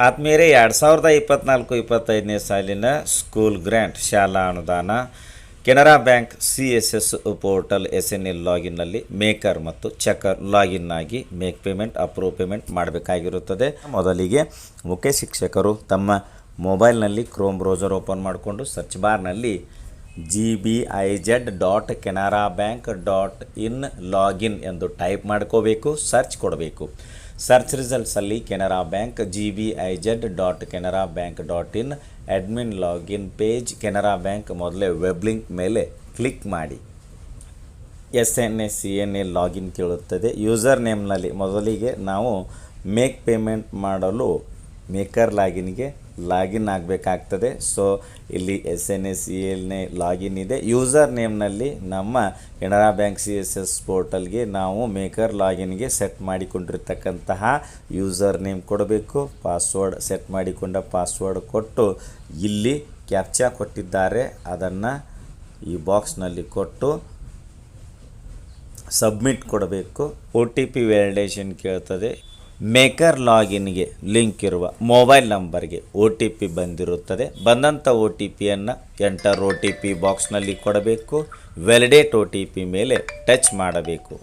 ಆತ್ಮೀಯರೇ 2024-25ನೇ ಸಾಲಿನ school grant ಶಾಲಾ ಅನುದಾನ Canara Bank CSS portal SNL ಲಾಗಿನ್ನಲ್ಲಿ ಮೇಕರ್ ಮತ್ತು ಚೆಕರ್ ಲಾಗಿನ್ ಆಗಿ ಮೇಕ್ ಪೇಮೆಂಟ್ ಅಪ್ರೂವ್ ಪೇಮೆಂಟ್ ಮಾಡಬೇಕಾಗಿರುತ್ತದೆ. ಮೊದಲಿಗೆ ಮುಖ್ಯ ಶಿಕ್ಷಕರು ತಮ್ಮ ಮೊಬೈಲ್ನಲ್ಲಿ ಕ್ರೋಮ್ ಬ್ರೌಸರ್ ಓಪನ್ ಮಾಡಿಕೊಂಡು ಸರ್ಚ್ ಬಾರ್ನಲ್ಲಿ GBIZ.canarabank.in ಲಾಗಿನ್ ಎಂದು ಟೈಪ್ ಮಾಡ್ಕೋಬೇಕು, ಸರ್ಚ್ ಕೊಡಬೇಕು. ಸರ್ಚ್ ರಿಸಲ್ಟ್ಸಲ್ಲಿ Canara Bank GBIZ.canarabank.in admin login page Canara Bank ಮೊದಲೇ ವೆಬ್ ಲಿಂಕ್ ಮೇಲೆ ಕ್ಲಿಕ್ ಮಾಡಿ. SNA ಲಾಗಿನ್ ಕೇಳುತ್ತದೆ. ಯೂಸರ್ ನೇಮ್ನಲ್ಲಿ ಮೊದಲಿಗೆ ನಾವು ಮೇಕ್ ಪೇಮೆಂಟ್ ಮಾಡಲು ಮೇಕರ್ ಲಾಗಿನ್ ಆಗಬೇಕಾಗ್ತದೆ. ಸೊ ಇಲ್ಲಿ SNA ಲಾಗಿನ್ ಇದೆ. ಯೂಸರ್ ನೇಮ್ನಲ್ಲಿ ನಮ್ಮ ಕೆನರಾ ಬ್ಯಾಂಕ್ CSS ಪೋರ್ಟಲ್ಗೆ ನಾವು ಮೇಕರ್ ಲಾಗಿನ್ಗೆ ಸೆಟ್ ಮಾಡಿಕೊಂಡಿರ್ತಕ್ಕಂತಹ ಯೂಸರ್ ನೇಮ್ ಕೊಡಬೇಕು. ಪಾಸ್ವರ್ಡ್ ಸೆಟ್ ಮಾಡಿಕೊಂಡ ಪಾಸ್ವರ್ಡ್ ಕೊಟ್ಟು ಇಲ್ಲಿ ಕ್ಯಾಪ್ಚಾ ಕೊಟ್ಟಿದ್ದಾರೆ, ಅದನ್ನು ಈ ಬಾಕ್ಸ್ನಲ್ಲಿ ಕೊಟ್ಟು ಸಬ್ಮಿಟ್ ಕೊಡಬೇಕು. OTP ವ್ಯಾಲಿಡೇಷನ್ ಕೇಳ್ತದೆ. ಮೇಕರ್ ಲಾಗಿನ್ಗೆ ಲಿಂಕ್ ಇರುವ ಮೊಬೈಲ್ ನಂಬರ್ಗೆ OTP ಬಂದಿರುತ್ತದೆ. ಬಂದಂಥ OTPಯನ್ನು ಎಂಟರ್ OTP ಬಾಕ್ಸ್ನಲ್ಲಿ ಕೊಡಬೇಕು. ವ್ಯಾಲಿಡೇಟ್ OTP ಮೇಲೆ ಟಚ್ ಮಾಡಬೇಕು.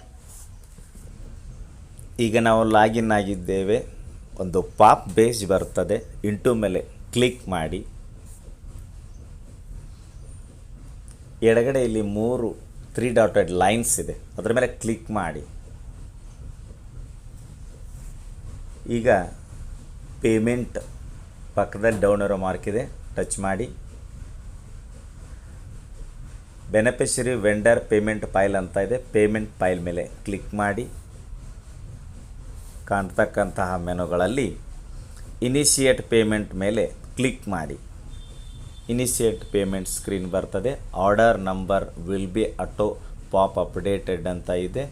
ಈಗ ನಾವು ಲಾಗಿನ್ ಆಗಿದ್ದೇವೆ. ಒಂದು ಪಾಪ್ ಬೇಸ್ ಬರ್ತದೆ. ಇಂಟು ಮೇಲೆ ಕ್ಲಿಕ್ ಮಾಡಿ. ಎಡಗಡೆ ಇಲ್ಲಿ 3 ಡಾಟೆಡ್ ಲೈನ್ಸ್ ಇದೆ, ಅದರ ಮೇಲೆ ಕ್ಲಿಕ್ ಮಾಡಿ. ಈಗ ಪೇಮೆಂಟ್ ಪಕ್ಕದಲ್ಲಿ ಡೌನ್ ಇರೋ ಮಾರ್ಕ್ ಇದೆ, ಟಚ್ ಮಾಡಿ. ಬೆನಿಫಿಷರಿ ವೆಂಡರ್ ಪೇಮೆಂಟ್ ಫೈಲ್ ಅಂತ ಇದೆ, ಪೇಮೆಂಟ್ ಫೈಲ್ ಮೇಲೆ ಕ್ಲಿಕ್ ಮಾಡಿ. ಕಾಣ್ತಕ್ಕಂತಹ ಮೆನುಗಳಲ್ಲಿ ಇನಿಷಿಯೇಟ್ ಪೇಮೆಂಟ್ ಮೇಲೆ ಕ್ಲಿಕ್ ಮಾಡಿ. ಇನಿಷಿಯೇಟ್ ಪೇಮೆಂಟ್ ಸ್ಕ್ರೀನ್ ಬರ್ತದೆ. Order number will be auto pop updated ಅಂತ ಇದೆ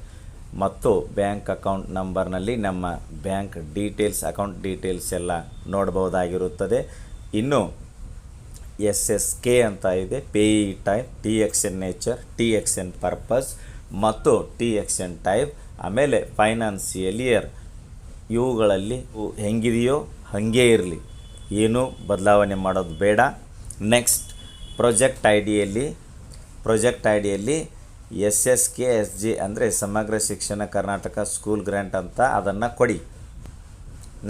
ಮತ್ತು ಬ್ಯಾಂಕ್ ಅಕೌಂಟ್ ನಂಬರ್ನಲ್ಲಿ ನಮ್ಮ ಬ್ಯಾಂಕ್ ಡೀಟೇಲ್ಸ್, ಅಕೌಂಟ್ ಡೀಟೇಲ್ಸ್ ಎಲ್ಲ ನೋಡ್ಬೋದಾಗಿರುತ್ತದೆ. ಇನ್ನು SSK ಅಂತ ಇದೆ, Peyi type, TXN nature, TXN purpose ಮತ್ತು TXN ಟೈಪ್. ಆಮೇಲೆ ಫೈನಾನ್ಸಿಯಲ್ ಇಯರ್, ಇವುಗಳಲ್ಲಿ ಹೆಂಗಿದೆಯೋ ಹಾಗೇ ಇರಲಿ, ಏನೂ ಬದಲಾವಣೆ ಮಾಡೋದು ಬೇಡ. ನೆಕ್ಸ್ಟ್ ಪ್ರಾಜೆಕ್ಟ್ ಐಡಿಯಲ್ಲಿ SSKSG ಅಂದರೆ ಸಮಗ್ರ ಶಿಕ್ಷಣ ಕರ್ನಾಟಕ ಸ್ಕೂಲ್ ಗ್ರ್ಯಾಂಟ್ ಅಂತ ಅದನ್ನು ಕೊಡಿ.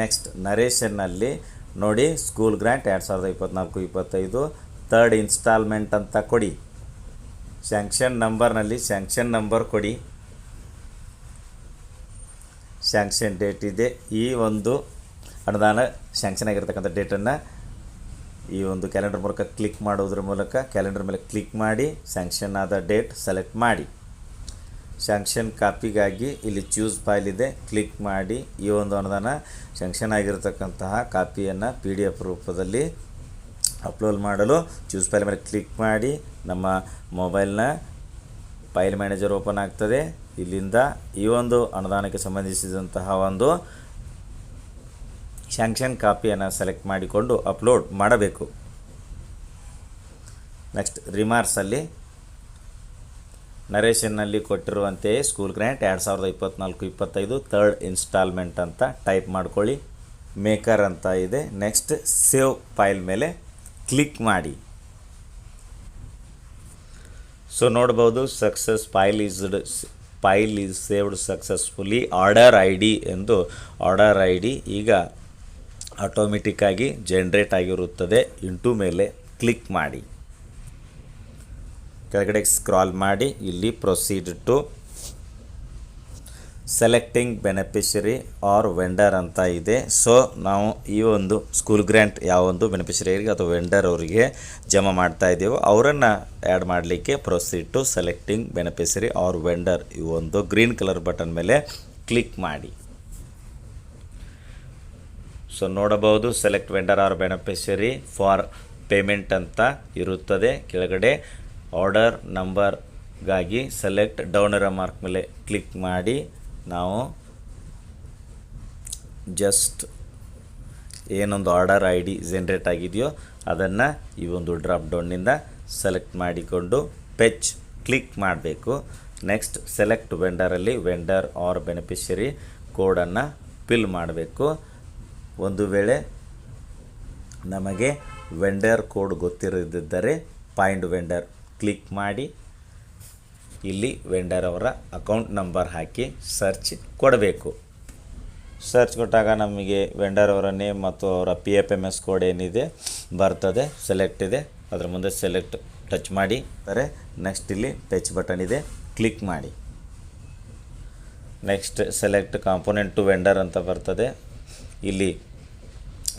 ನೆಕ್ಸ್ಟ್ ನರೇಷನ್ನಲ್ಲಿ ನೋಡಿ, ಸ್ಕೂಲ್ ಗ್ರ್ಯಾಂಟ್ 2024-25 ಥರ್ಡ್ ಇನ್ಸ್ಟಾಲ್ಮೆಂಟ್ ಅಂತ ಕೊಡಿ. ಸ್ಯಾಂಕ್ಷನ್ ನಂಬರ್ನಲ್ಲಿ ಸ್ಯಾಂಕ್ಷನ್ ನಂಬರ್ ಕೊಡಿ. ಸ್ಯಾಂಕ್ಷನ್ ಡೇಟ್ ಇದೆ. ಈ ಒಂದು ಅನುದಾನ ಸ್ಯಾಂಕ್ಷನ್ ಆಗಿರ್ತಕ್ಕಂಥ ಡೇಟನ್ನು ಈ ಒಂದು ಕ್ಯಾಲೆಂಡರ್ ಮೂಲಕ ಕ್ಲಿಕ್ ಮಾಡೋದ್ರ ಮೂಲಕ ಕ್ಯಾಲೆಂಡರ್ ಮೇಲೆ ಕ್ಲಿಕ್ ಮಾಡಿ ಸ್ಯಾಂಕ್ಷನ್ ಆದ ಡೇಟ್ ಸೆಲೆಕ್ಟ್ ಮಾಡಿ. ಸ್ಯಾಂಕ್ಷನ್ ಕಾಪಿಗಾಗಿ ಇಲ್ಲಿ ಚೂಸ್ ಫೈಲ್ ಇದೆ, ಕ್ಲಿಕ್ ಮಾಡಿ. ಈ ಒಂದು ಅನುದಾನ ಸ್ಯಾಂಕ್ಷನ್ ಆಗಿರತಕ್ಕಂತಹ ಕಾಪಿಯನ್ನು PDF ರೂಪದಲ್ಲಿ ಅಪ್ಲೋಡ್ ಮಾಡಲು ಚೂಸ್ ಫೈಲ್ ಮೇಲೆ ಕ್ಲಿಕ್ ಮಾಡಿ. ನಮ್ಮ ಮೊಬೈಲ್ನ ಫೈಲ್ ಮ್ಯಾನೇಜರ್ ಓಪನ್ ಆಗ್ತದೆ. ಇಲ್ಲಿಂದ ಈ ಒಂದು ಅನುದಾನಕ್ಕೆ ಸಂಬಂಧಿಸಿದಂತಹ ಒಂದು ಸ್ಯಾಂಕ್ಷನ್ ಕಾಪಿಯನ್ನು ಸೆಲೆಕ್ಟ್ ಮಾಡಿಕೊಂಡು ಅಪ್ಲೋಡ್ ಮಾಡಬೇಕು. ನೆಕ್ಸ್ಟ್ ರಿಮಾರ್ಕ್ಸಲ್ಲಿ ನರೇಷನ್ನಲ್ಲಿ ಕೊಟ್ಟಿರುವಂತೆಯೇ ಸ್ಕೂಲ್ ಗ್ರ್ಯಾಂಟ್ 2024-25 ಥರ್ಡ್ ಇನ್ಸ್ಟಾಲ್ಮೆಂಟ್ ಅಂತ ಟೈಪ್ ಮಾಡ್ಕೊಳ್ಳಿ. ಮೇಕರ್ ಅಂತ ಇದೆ. ನೆಕ್ಸ್ಟ್ ಸೇವ್ ಫೈಲ್ ಮೇಲೆ ಕ್ಲಿಕ್ ಮಾಡಿ. ಸೊ ನೋಡ್ಬೋದು, success file is saved successfully. Order ID ಎಂದು ಆರ್ಡರ್ ID ಈಗ ಆಟೋಮೆಟಿಕ್ಕಾಗಿ ಜನ್ರೇಟ್ ಆಗಿರುತ್ತದೆ. ಇಂಟು ಮೇಲೆ ಕ್ಲಿಕ್ ಮಾಡಿ. ಕೆಳಗಡೆ ಸ್ಕ್ರಾಲ್ ಮಾಡಿ. ಇಲ್ಲಿ proceed to selecting beneficiary or vendor ಅಂತ ಇದೆ. ಸೊ ನಾವು ಈ ಒಂದು ಸ್ಕೂಲ್ ಗ್ರ್ಯಾಂಟ್ ಯಾವೊಂದು ಬೆನಿಫಿಷರಿಗೆ ಅಥವಾ ವೆಂಡರ್ ಅವರಿಗೆ ಜಮಾ ಮಾಡ್ತಾ ಇದ್ದೀವೋ ಅವರನ್ನು ಆ್ಯಡ್ ಮಾಡಲಿಕ್ಕೆ proceed to selecting beneficiary or vendor ಈ ಒಂದು ಗ್ರೀನ್ ಕಲರ್ ಬಟನ್ ಮೇಲೆ ಕ್ಲಿಕ್ ಮಾಡಿ. ಸೊ ನೋಡಬಹುದು, select vendor or beneficiary for payment ಅಂತ ಇರುತ್ತದೆ. ಕೆಳಗಡೆ ಆರ್ಡರ್ ನಂಬರ್ಗಾಗಿ ಸೆಲೆಕ್ಟ್ ಡೌನ್ ಇರೋ ಮಾರ್ಕ್ ಮೇಲೆ ಕ್ಲಿಕ್ ಮಾಡಿ. ನಾವು ಜಸ್ಟ್ ಏನೊಂದು ಆರ್ಡರ್ ID ಜನ್ರೇಟ್ ಆಗಿದೆಯೋ ಅದನ್ನು ಈ ಒಂದು ಡ್ರಾಪ್ ಡೌನ್ನಿಂದ ಸೆಲೆಕ್ಟ್ ಮಾಡಿಕೊಂಡು ಪೆಚ್ ಕ್ಲಿಕ್ ಮಾಡಬೇಕು. ನೆಕ್ಸ್ಟ್ ಸೆಲೆಕ್ಟ್ ವೆಂಡರಲ್ಲಿ ವೆಂಡರ್ ಆರ್ ಬೆನಿಫಿಷರಿ ಕೋಡನ್ನು ಫಿಲ್ ಮಾಡಬೇಕು. ಒಂದು ವೇಳೆ ನಮಗೆ ವೆಂಡರ್ ಕೋಡ್ ಗೊತ್ತಿರದಿದ್ದರೆ ಫೈಂಡ್ ವೆಂಡರ್ ಕ್ಲಿಕ್ ಮಾಡಿ ಇಲ್ಲಿ ವೆಂಡರ್ ಅವರ ಅಕೌಂಟ್ ನಂಬರ್ ಹಾಕಿ ಸರ್ಚ್ ಕೊಡಬೇಕು. ಸರ್ಚ್ ಕೊಟ್ಟಾಗ ನಮಗೆ ವೆಂಡರ್ ಅವರ ನೇಮ್ ಮತ್ತು ಅವರ PFMS ಕೋಡ್ ಏನಿದೆ ಬರ್ತದೆ, ಸೆಲೆಕ್ಟ್ ಇದೆ, ಅದರ ಮುಂದೆ ಸೆಲೆಕ್ಟ್ ಟಚ್ ಮಾಡಿ ನೆಕ್ಸ್ಟ್ ಇಲ್ಲಿ ಟಚ್ ಬಟನ್ ಇದೆ, ಕ್ಲಿಕ್ ಮಾಡಿ. Next select component to vendor ಅಂತ ಬರ್ತದೆ. ಇಲ್ಲಿ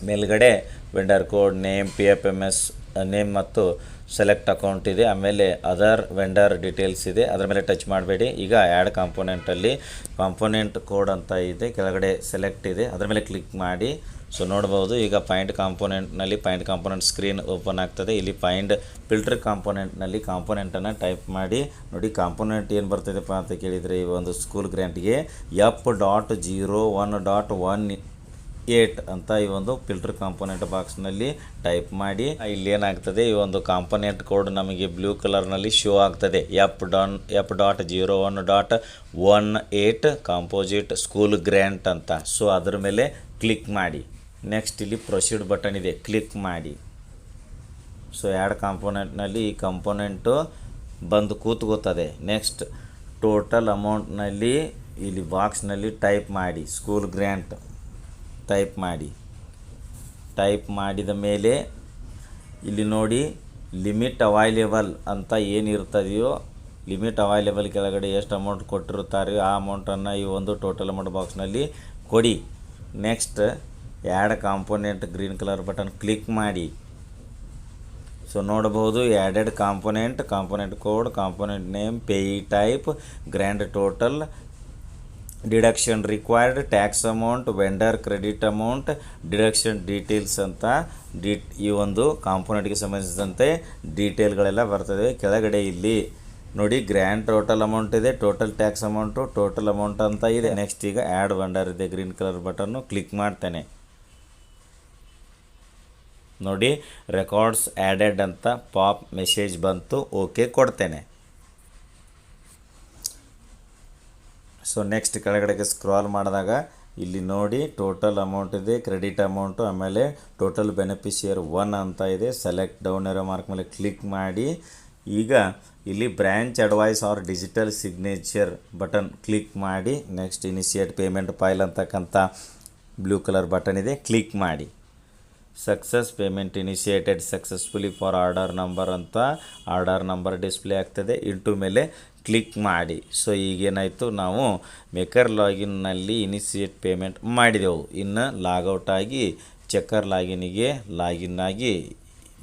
ಮೇಲ್ಗಡೆ vendor code, name, PFMS name ಮತ್ತು ಸೆಲೆಕ್ಟ್ ಅಕೌಂಟ್ ಇದೆ. ಆಮೇಲೆ ಅದರ್ ವೆಂಡರ್ ಡೀಟೇಲ್ಸ್ ಇದೆ, ಅದರ ಮೇಲೆ ಟಚ್ ಮಾಡಬೇಡಿ. ಈಗ ಆ್ಯಡ್ ಕಾಂಪೋನೆಂಟಲ್ಲಿ ಕಾಂಪೋನೆಂಟ್ ಕೋಡ್ ಅಂತ ಇದೆ, ಕೆಳಗಡೆ ಸೆಲೆಕ್ಟ್ ಇದೆ, ಅದರ ಮೇಲೆ ಕ್ಲಿಕ್ ಮಾಡಿ. ಸೊ ನೋಡ್ಬೋದು ಈಗ ಫೈಂಡ್ ಕಾಂಪೋನೆಂಟ್ನಲ್ಲಿ ಫೈಂಡ್ ಕಾಂಪೋನೆಂಟ್ ಸ್ಕ್ರೀನ್ ಓಪನ್ ಆಗ್ತದೆ. ಇಲ್ಲಿ ಫೈಂಡ್ ಫಿಲ್ಟರ್ ಕಾಂಪೋನೆಂಟ್ನಲ್ಲಿ ಕಾಂಪೋನೆಂಟನ್ನು ಟೈಪ್ ಮಾಡಿ. ನೋಡಿ ಕಾಂಪೋನೆಂಟ್ ಏನು ಬರ್ತದೆಪ್ಪ ಅಂತ ಕೇಳಿದರೆ, ಈ ಒಂದು ಸ್ಕೂಲ್ ಗ್ರ್ಯಾಂಟ್ಗೆ F.01.18 ಅಂತ ಈ ಒಂದು ಫಿಲ್ಟರ್ ಕಾಂಪೋನೆಂಟ್ ಬಾಕ್ಸ್ನಲ್ಲಿ ಟೈಪ್ ಮಾಡಿ. ಇಲ್ಲಿ ಏನಾಗ್ತದೆ, ಈ ಒಂದು ಕಾಂಪೋನೆಂಟ್ ಕೋಡ್ ನಮಗೆ ಬ್ಲೂ ಕಲರ್ನಲ್ಲಿ ಶೋ ಆಗ್ತದೆ, F.01.18 ಕಾಂಪೋಸಿಟ್ ಸ್ಕೂಲ್ ಗ್ರ್ಯಾಂಟ್ ಅಂತ. ಸೊ ಅದರ ಮೇಲೆ ಕ್ಲಿಕ್ ಮಾಡಿ. ನೆಕ್ಸ್ಟ್ ಇಲ್ಲಿ ಪ್ರೊಸೀಡ್ ಬಟನ್ ಇದೆ, ಕ್ಲಿಕ್ ಮಾಡಿ. ಸೊ ಆ್ಯಡ್ ಕಾಂಪೋನೆಂಟ್ನಲ್ಲಿ ಈ ಕಾಂಪೋನೆಂಟು ಬಂದು ಕೂತ್ಕೋತದೆ. ನೆಕ್ಸ್ಟ್ ಟೋಟಲ್ ಅಮೌಂಟ್ನಲ್ಲಿ ಇಲ್ಲಿ ಬಾಕ್ಸ್ನಲ್ಲಿ ಟೈಪ್ ಮಾಡಿ, ಸ್ಕೂಲ್ ಗ್ರ್ಯಾಂಟ್ ಟೈಪ್ ಮಾಡಿ. ಟೈಪ್ ಮಾಡಿದ ಮೇಲೆ ಇಲ್ಲಿ ನೋಡಿ ಲಿಮಿಟ್ ಅವೈಲೇಬಲ್ ಅಂತ ಏನಿರ್ತದೆಯೋ, ಲಿಮಿಟ್ ಅವೈಲೇಬಲ್ ಕೆಳಗಡೆ ಎಷ್ಟು ಅಮೌಂಟ್ ಕೊಟ್ಟಿರುತ್ತಾರೆಯೋ ಆ ಅಮೌಂಟನ್ನು ಈ ಒಂದು ಟೋಟಲ್ ಅಮೌಂಟ್ ಬಾಕ್ಸ್ನಲ್ಲಿ ಕೊಡಿ. Next add component green colour button click ಮಾಡಿ. ಸೊ ನೋಡಬಹುದು added component code, component name, Peyi type, grand total, deduction required, tax amount, vendor credit amount, deduction details ಅಂತ ಈ ಒಂದು ಕಾಂಪೋನೆಂಟ್ಗೆ ಸಂಬಂಧಿಸಿದಂತೆ ಡೀಟೇಲ್ಗಳೆಲ್ಲ ಬರ್ತದೆ. ಕೆಳಗಡೆ ಇಲ್ಲಿ ನೋಡಿ ಗ್ರ್ಯಾಂಡ್ ಟೋಟಲ್ ಅಮೌಂಟ್ ಇದೆ, total tax amount, total amount ಅಂತ ಇದೆ. ನೆಕ್ಸ್ಟ್ ಈಗ ಆ್ಯಡ್ ವೆಂಡರ್ ಇದೆ, ಗ್ರೀನ್ ಕಲರ್ ಬಟನ್ನು ಕ್ಲಿಕ್ ಮಾಡ್ತೇನೆ. ನೋಡಿ ರೆಕಾರ್ಡ್ಸ್ ಆ್ಯಡೆಡ್ ಅಂತ ಪಾಪ್ ಮೆಸೇಜ್ ಬಂತು, ಓಕೆ ಕೊಡ್ತೇನೆ. ಸೊ ನೆಕ್ಸ್ಟ್ ಕೆಳಗಡೆಗೆ ಸ್ಕ್ರಾಲ್ ಮಾಡಿದಾಗ ಇಲ್ಲಿ ನೋಡಿ ಟೋಟಲ್ ಅಮೌಂಟ್ ಇದೆ, ಕ್ರೆಡಿಟ್ ಅಮೌಂಟು, ಆಮೇಲೆ ಟೋಟಲ್ ಬೆನಿಫಿಷಿಯರ್ 1 ಅಂತ ಇದೆ. ಸೆಲೆಕ್ಟ್ ಡೌನ್ ಏರೋ ಮಾರ್ಕ್ ಮೇಲೆ ಕ್ಲಿಕ್ ಮಾಡಿ. ಈಗ ಇಲ್ಲಿ branch advice or digital signature button click ಮಾಡಿ. ನೆಕ್ಸ್ಟ್ ಇನಿಷಿಯೇಟ್ ಪೇಮೆಂಟ್ ಫೈಲ್ ಅಂತಕ್ಕಂಥ ಬ್ಲೂ ಕಲರ್ ಬಟನ್ ಇದೆ, ಕ್ಲಿಕ್ ಮಾಡಿ. Success payment initiated successfully for order number ಅಂತ ಆರ್ಡರ್ ನಂಬರ್ ಡಿಸ್ಪ್ಲೇ ಆಗ್ತದೆ. ಇಂಟು ಮೇಲೆ ಕ್ಲಿಕ್ ಮಾಡಿ. ಸೊ ಈಗೇನಾಯಿತು, ನಾವು ಮೇಕರ್ ಲಾಗಿನ್ನಲ್ಲಿ ಇನಿಷಿಯೇಟ್ ಪೇಮೆಂಟ್ ಮಾಡಿದೆವು. ಇನ್ನು ಲಾಗೌಟ್ ಆಗಿ ಚೆಕ್ಕರ್ ಲಾಗಿನ್ ಆಗಿ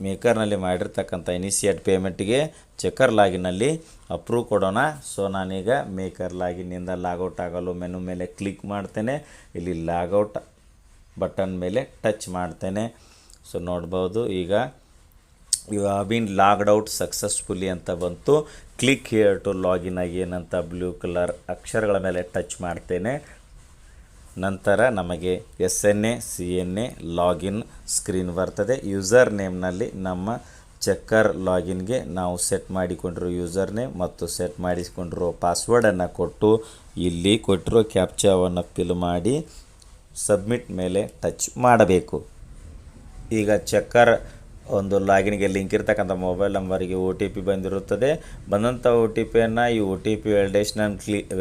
ಮೇಕರ್ನಲ್ಲಿ ಮಾಡಿರ್ತಕ್ಕಂಥ ಇನಿಷಿಯೇಟ್ ಪೇಮೆಂಟ್ಗೆ ಚೆಕ್ಕರ್ ಲಾಗಿನ್ನಲ್ಲಿ ಅಪ್ರೂವ್ ಕೊಡೋಣ. ಸೊ ನಾನೀಗ ಮೇಕರ್ ಲಾಗಿನ್ನಿಂದ ಲಾಗೌಟ್ ಆಗಲು ಮೆನು ಮೇಲೆ ಕ್ಲಿಕ್ ಮಾಡ್ತೇನೆ. ಇಲ್ಲಿ ಲಾಗೌಟ್ ಬಟನ್ ಮೇಲೆ ಟಚ್ ಮಾಡ್ತೇನೆ. ಸೊ ನೋಡ್ಬೋದು ಈಗ you have been logged out successfully ಅಂತ ಬಂತು. Click here to login again ಅಂತ ಬ್ಲೂ ಕಲರ್ ಅಕ್ಷರಗಳ ಮೇಲೆ ಟಚ್ ಮಾಡ್ತೇನೆ. ನಂತರ ನಮಗೆ SNA CNA ಲಾಗಿನ್ ಸ್ಕ್ರೀನ್ ಬರ್ತದೆ. ಯೂಸರ್ ನೇಮ್ನಲ್ಲಿ ನಮ್ಮ ಚೆಕ್ಕರ್ ಲಾಗಿನ್ಗೆ ನಾವು ಸೆಟ್ ಮಾಡಿಕೊಂಡಿರೋ ಯೂಸರ್ ನೇಮ್ ಮತ್ತು ಸೆಟ್ ಮಾಡಿಸಿಕೊಂಡಿರೋ ಪಾಸ್ವರ್ಡನ್ನು ಕೊಟ್ಟು ಇಲ್ಲಿ ಕೊಟ್ಟಿರೋ ಕ್ಯಾಪ್ಚಾವನ್ನು ಫಿಲ್ ಮಾಡಿ ಸಬ್ಮಿಟ್ ಮೇಲೆ ಟಚ್ ಮಾಡಬೇಕು. ಈಗ ಚೆಕ್ಕರ್ ಒಂದು ಲಾಗಿನ್ಗೆ ಲಿಂಕ್ ಇರ್ತಕ್ಕಂಥ ಮೊಬೈಲ್ ನಂಬರಿಗೆ OTP ಬಂದಿರುತ್ತದೆ. ಬಂದಂಥ OTPಯನ್ನು ಈ OTP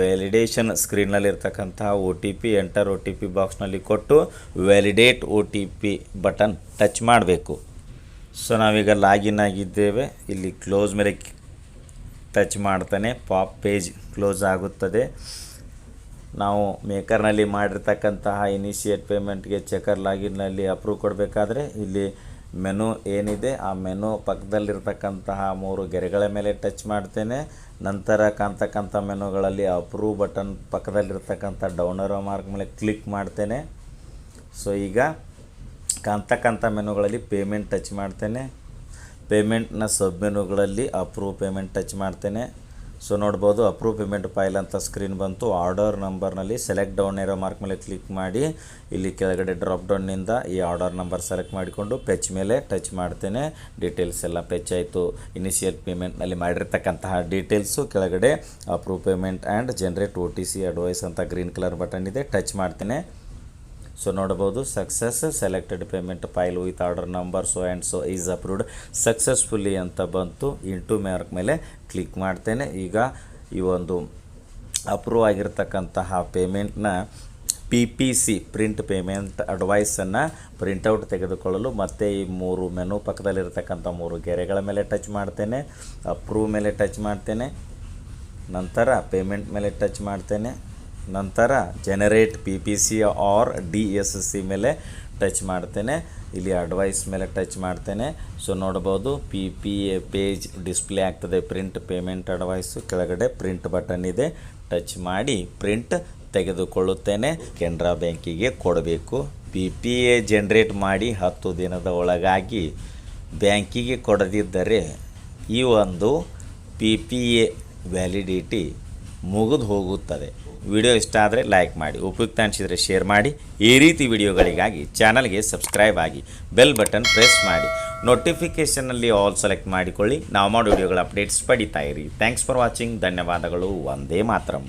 ವ್ಯಾಲಿಡೇಷನ್ ಸ್ಕ್ರೀನ್ನಲ್ಲಿ ಇರ್ತಕ್ಕಂತಹ OTP ಎಂಟರ್ OTP ಬಾಕ್ಸ್ನಲ್ಲಿ ಕೊಟ್ಟು ವ್ಯಾಲಿಡೇಟ್ OTP ಬಟನ್ ಟಚ್ ಮಾಡಬೇಕು. ಸೊ ನಾವೀಗ ಲಾಗಿನ್ ಆಗಿದ್ದೇವೆ. ಇಲ್ಲಿ ಕ್ಲೋಸ್ ಮೇಲೆ ಟಚ್ ಮಾಡ್ತಾನೆ, ಪಾಪ್ ಪೇಜ್ ಕ್ಲೋಸ್ ಆಗುತ್ತದೆ. ನಾವು ಮೇಕರ್ನಲ್ಲಿ ಮಾಡಿರ್ತಕ್ಕಂತಹ ಇನಿಷಿಯೇಟ್ ಪೇಮೆಂಟ್ಗೆ ಚೆಕ್ಕರ್ ಲಾಗಿನ್ನಲ್ಲಿ ಅಪ್ರೂವ್ ಕೊಡಬೇಕಾದ್ರೆ ಇಲ್ಲಿ ಮೆನು ಏನಿದೆ ಆ ಮೆನು ಪಕ್ಕದಲ್ಲಿರ್ತಕ್ಕಂತಹ 3 ಗೆರೆಗಳ ಮೇಲೆ ಟಚ್ ಮಾಡ್ತೇನೆ. ನಂತರ ಕಾಣ್ತಕ್ಕಂಥ ಮೆನುಗಳಲ್ಲಿ ಅಪ್ರೂವ್ ಬಟನ್ ಪಕ್ಕದಲ್ಲಿರ್ತಕ್ಕಂಥ ಡೌನ್ ಏರೋ ಮಾರ್ಕ್ ಮೇಲೆ ಕ್ಲಿಕ್ ಮಾಡ್ತೇನೆ. ಸೊ ಈಗ ಕಾಣ್ತಕ್ಕಂಥ ಮೆನುಗಳಲ್ಲಿ ಪೇಮೆಂಟ್ ಟಚ್ ಮಾಡ್ತೇನೆ. ಪೇಮೆಂಟ್ನ ಸಬ್ ಮೆನುಗಳಲ್ಲಿ ಅಪ್ರೂವ್ ಪೇಮೆಂಟ್ ಟಚ್ ಮಾಡ್ತೇನೆ. ಸೊ ನೋಡ್ಬೋದು ಅಪ್ರೂವ್ ಪೇಮೆಂಟ್ ಫೈಲ್ ಅಂತ ಸ್ಕ್ರೀನ್ ಬಂತು. ಆರ್ಡರ್ ನಂಬರ್ನಲ್ಲಿ ಸೆಲೆಕ್ಟ್ ಡೌನ್ ಏರೋ ಮಾರ್ಕ್ ಮೇಲೆ ಕ್ಲಿಕ್ ಮಾಡಿ ಇಲ್ಲಿ ಕೆಳಗಡೆ ಡ್ರಾಪ್ ಡೌನ್ನಿಂದ ಈ ಆರ್ಡರ್ ನಂಬರ್ ಸೆಲೆಕ್ಟ್ ಮಾಡಿಕೊಂಡು ಪೆಚ್ ಮೇಲೆ ಟಚ್ ಮಾಡ್ತೇನೆ. ಡೀಟೇಲ್ಸ್ ಎಲ್ಲ ಪೆಚ್ ಆಯಿತು. ಇನಿಷಿಯಲ್ ಪೇಮೆಂಟ್ನಲ್ಲಿ ಮಾಡಿರ್ತಕ್ಕಂತಹ ಡೀಟೇಲ್ಸು ಕೆಳಗಡೆ approve payment and generate OTC advice ಅಂತ ಗ್ರೀನ್ ಕಲರ್ ಬಟನ್ ಇದೆ, ಟಚ್ ಮಾಡ್ತೇನೆ. ಸೊ ನೋಡ್ಬೋದು success selected payment file with order number so and so is approved successfully ಅಂತ ಬಂತು. ಇಂಟು ಮಾರ್ಕ್ ಮೇಲೆ ಕ್ಲಿಕ್ ಮಾಡ್ತೇನೆ. ಈಗ ಈ ಒಂದು ಅಪ್ರೂವ್ ಆಗಿರ್ತಕ್ಕಂತಹ ಪೇಮೆಂಟ್ನ PPC ಪ್ರಿಂಟ್ ಪೇಮೆಂಟ್ ಅಡ್ವೈಸನ್ನು ಪ್ರಿಂಟೌಟ್ ತೆಗೆದುಕೊಳ್ಳಲು ಮತ್ತೆ ಈ 3 ಮೆನು ಪಕ್ಕದಲ್ಲಿರ್ತಕ್ಕಂಥ 3 ಗೆರೆಗಳ ಮೇಲೆ ಟಚ್ ಮಾಡ್ತೇನೆ. ಅಪ್ರೂವ್ ಮೇಲೆ ಟಚ್ ಮಾಡ್ತೇನೆ, ನಂತರ ಪೇಮೆಂಟ್ ಮೇಲೆ ಟಚ್ ಮಾಡ್ತೇನೆ, ನಂತರ ಜನರೇಟ್ PPC ಆರ್ DSC ಮೇಲೆ ಟಚ್ ಮಾಡ್ತೇನೆ. ಇಲ್ಲಿ ಅಡ್ವೈಸ್ ಮೇಲೆ ಟಚ್ ಮಾಡ್ತೇನೆ. ಸೊ ನೋಡ್ಬೋದು PPA ಪೇಜ್ ಡಿಸ್ಪ್ಲೇ ಆಗ್ತದೆ. ಪ್ರಿಂಟ್ ಪೇಮೆಂಟ್ ಅಡ್ವೈಸು ಕೆಳಗಡೆ ಪ್ರಿಂಟ್ ಬಟನ್ ಇದೆ, ಟಚ್ ಮಾಡಿ ಪ್ರಿಂಟ್ ತೆಗೆದುಕೊಳ್ಳುತ್ತೇನೆ. ಕೆನರಾ ಬ್ಯಾಂಕಿಗೆ ಕೊಡಬೇಕು. PPA ಜನರೇಟ್ ಮಾಡಿ 10 ದಿನದ ಒಳಗಾಗಿ ಬ್ಯಾಂಕಿಗೆ ಕೊಡದಿದ್ದರೆ ಈ ಒಂದು PPA ವ್ಯಾಲಿಡಿಟಿ ಮುಗಿದು ಹೋಗುತ್ತದೆ. ವಿಡಿಯೋ ಇಷ್ಟ ಆದರೆ ಲೈಕ್ ಮಾಡಿ, ಉಪಯುಕ್ತ ಅನಿಸಿದರೆ ಶೇರ್ ಮಾಡಿ. ಈ ರೀತಿ ವಿಡಿಯೋಗಳಿಗಾಗಿ ಚಾನಲ್ಗೆ ಸಬ್ಸ್ಕ್ರೈಬ್ ಆಗಿ ಬೆಲ್ ಬಟನ್ ಪ್ರೆಸ್ ಮಾಡಿ ನೋಟಿಫಿಕೇಷನಲ್ಲಿ ಆಲ್ ಸೆಲೆಕ್ಟ್ ಮಾಡಿಕೊಳ್ಳಿ. ನಾವು ಮಾಡೋ ವಿಡಿಯೋಗಳ ಅಪ್ಡೇಟ್ಸ್ ಪಡಿತಾ ಇರಿ. Thanks for watching. ಧನ್ಯವಾದಗಳು. ವಂದೇ ಮಾತರಂ.